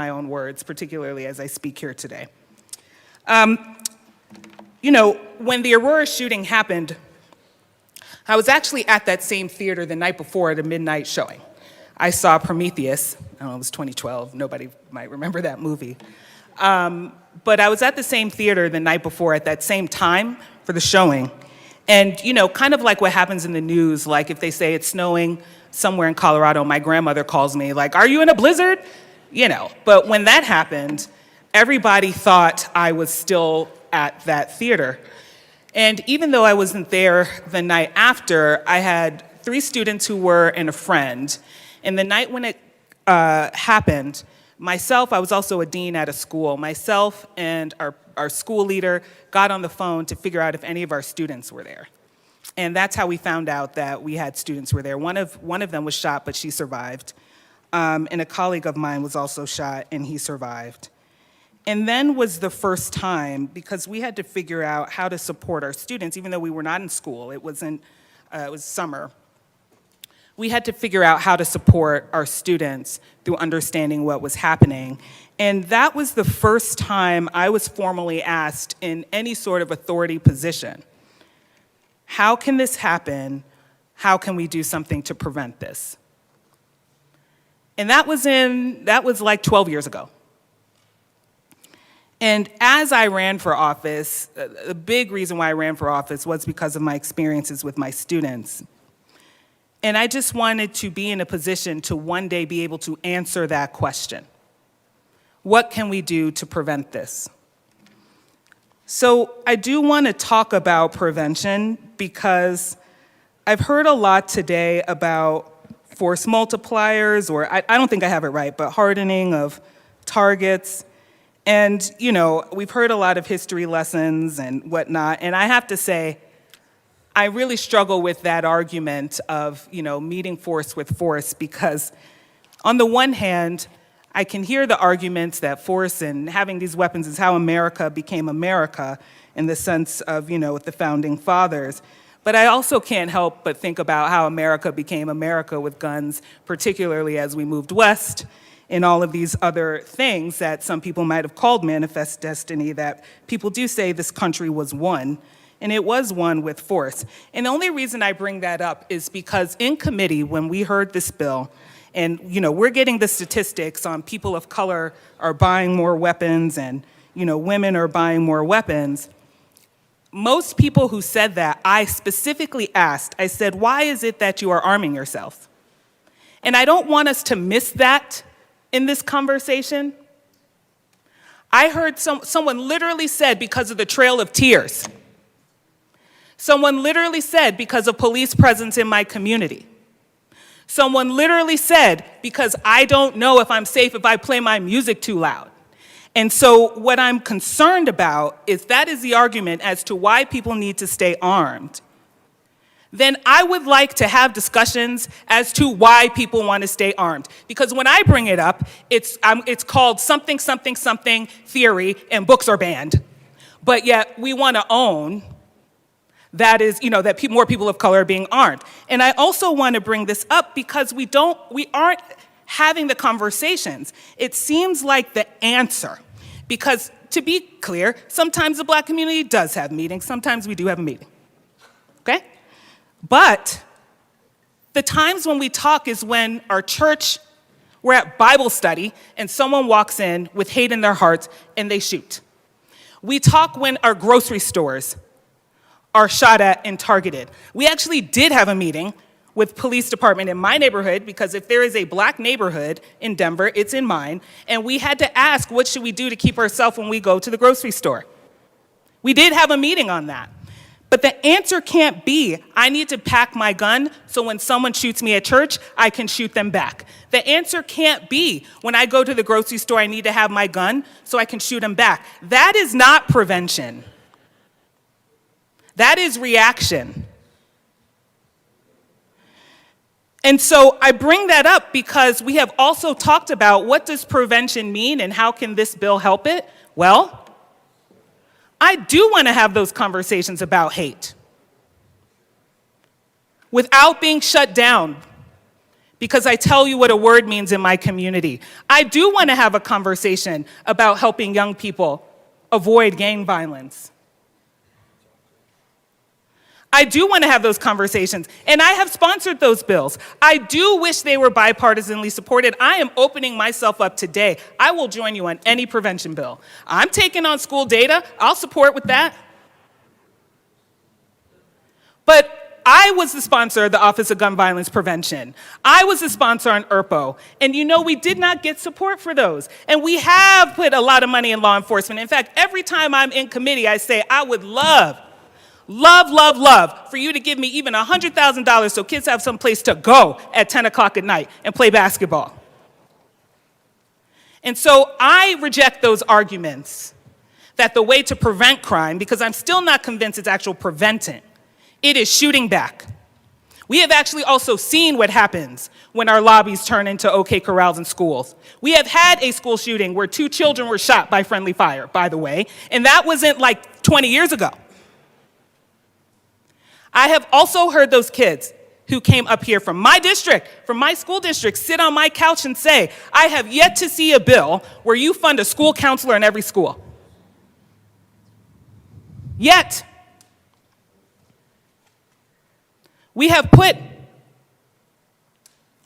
my own words, particularly as I speak here today. When the Aurora shooting happened, I was actually at that same theater the night before at a midnight showing. I saw Prometheus. I don't know, it was 2012. Nobody might remember that movie. But I was at the same theater the night before at that same time for the showing. And, kind of like what happens in the news, like if they say it's snowing somewhere in Colorado, my grandmother calls me like, "Are you in a blizzard?" But when that happened, everybody thought I was still at that theater. And even though I wasn't there the night after, I had 3 students who were and a friend. And the night when it happened, I was also a dean at a school. Myself and our school leader got on the phone to figure out if any of our students were there. And that's how we found out that we had students were there. One of them was shot, but she survived. And a colleague of mine was also shot, and he survived. And then was the first time, because we had to figure out how to support our students, even though we were not in school, it was summer. We had to figure out how to support our students through understanding what was happening. And that was the first time I was formally asked in any sort of authority position, how can this happen? How can we do something to prevent this? And that was like 12 years ago. And as I ran for office, the big reason why I ran for office was because of my experiences with my students. And I just wanted to be in a position to one day be able to answer that question. What can we do to prevent this? So I do want to talk about prevention because I've heard a lot today about force multipliers, or I don't think I have it right, but hardening of targets. And, we've heard a lot of history lessons and whatnot, and I have to say, I really struggle with that argument of, meeting force with force, because on the one hand, I can hear the arguments that force and having these weapons is how America became America in the sense of, with the founding fathers. But I also can't help but think about how America became America with guns, particularly as we moved west, and all of these other things that some people might have called manifest destiny, that people do say this country was won, and it was won with force. And the only reason I bring that up is because in committee, when we heard this bill, and we're getting the statistics on people of color are buying more weapons and women are buying more weapons, most people who said that, I specifically asked, I said, why is it that you are arming yourself? And I don't want us to miss that in this conversation. I heard someone literally said because of the Trail of Tears. Someone literally said because of police presence in my community. Someone literally said because I don't know if I'm safe if I play my music too loud. And so what I'm concerned about is that is the argument as to why people need to stay armed. Then I would like to have discussions as to why people want to stay armed. Because when I bring it up, it's called something, something, something theory, and books are banned. But yet we want to own that is, that more people of color are being armed. And I also want to bring this up because we aren't having the conversations. It seems like the answer, because to be clear, sometimes the Black community does have meetings, sometimes we do have a meeting, okay? But the times when we talk is when our church, we're at Bible study, and someone walks in with hate in their hearts and they shoot. We talk when our grocery stores are shot at and targeted. We actually did have a meeting with police department in my neighborhood, because if there is a Black neighborhood in Denver, it's in mine, and we had to ask, what should we do to keep ourselves when we go to the grocery store? We did have a meeting on that. But the answer can't be, I need to pack my gun so when someone shoots me at church, I can shoot them back. The answer can't be, when I go to the grocery store, I need to have my gun so I can shoot them back. That is not prevention. That is reaction. And so I bring that up because we have also talked about what does prevention mean and how can this bill help it? Well, I do want to have those conversations about hate without being shut down because I tell you what a word means in my community. I do want to have a conversation about helping young people avoid gang violence. I do want to have those conversations, and I have sponsored those bills. I do wish they were bipartisanly supported. I am opening myself up today. I will join you on any prevention bill. I'm taking on school data. I'll support with that. But I was the sponsor of the Office of Gun Violence Prevention. I was the sponsor on ERPO. And you know, we did not get support for those. And we have put a lot of money in law enforcement. In fact, every time I'm in committee, I say, I would love for you to give me even $100,000 so kids have some place to go at 10 o'clock at night and play basketball. And so I reject those arguments that the way to prevent crime, because I'm still not convinced it's actual preventing, it is shooting back. We have actually also seen what happens when our lobbies turn into OK Corrals in schools. We have had a school shooting where 2 children were shot by friendly fire, by the way, and that wasn't like 20 years ago. I have also heard those kids who came up here from my district, from my school district, sit on my couch and say, I have yet to see a bill where you fund a school counselor in every school. Yet, we have put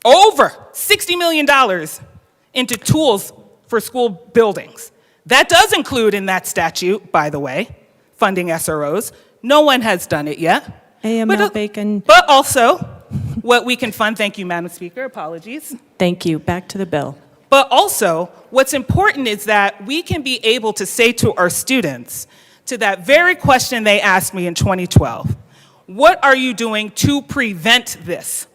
over $60 million into tools for school buildings. That does include in that statute, by the way, funding SROs. No one has done it yet. AML Bacon. But also, what we can fund, thank you, Madam Speaker, apologies. Thank you. Back to the bill. But also, what's important is that we can be able to say to our students, to that very question they asked me in 2012, what are you doing to prevent this?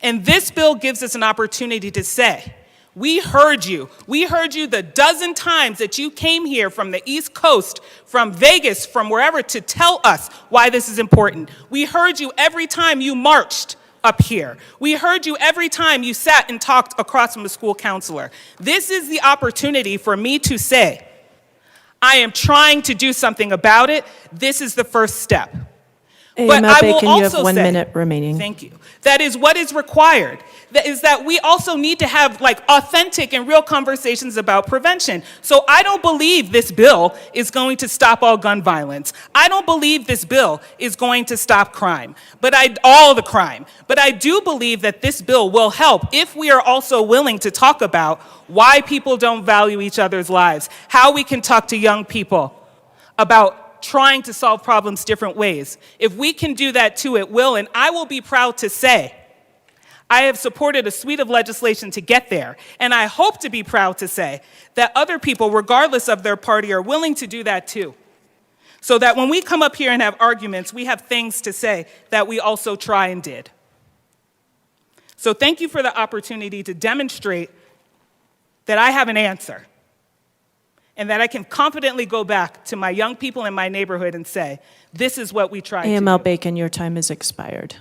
And this bill gives us an opportunity to say, we heard you. We heard you the dozen times that you came here from the East Coast, from Vegas, from wherever to tell us why this is important. We heard you every time you marched up here. We heard you every time you sat and talked across from a school counselor. This is the opportunity for me to say, I am trying to do something about it. This is the first step. But I will Bacon, also you have 1 say, minute remaining. Thank you. That is what is required. That is that we also need to have like authentic and real conversations about prevention. So I don't believe this bill is going to stop all gun violence. I don't believe this bill is going to stop crime, all the crime. But I do believe that this bill will help if we are also willing to talk about why people don't value each other's lives, how we can talk to young people about trying to solve problems different ways. If we can do that too, it will, and I will be proud to say, I have supported a suite of legislation to get there, and I hope to be proud to say that other people, regardless of their party, are willing to do that too. So that when we come up here and have arguments, we have things to say that we also try and did. So thank you for the opportunity to demonstrate that I have an answer, and that I can confidently go back to my young people in my neighborhood and say, this is what we tried to do. AML Bacon, your time has expired.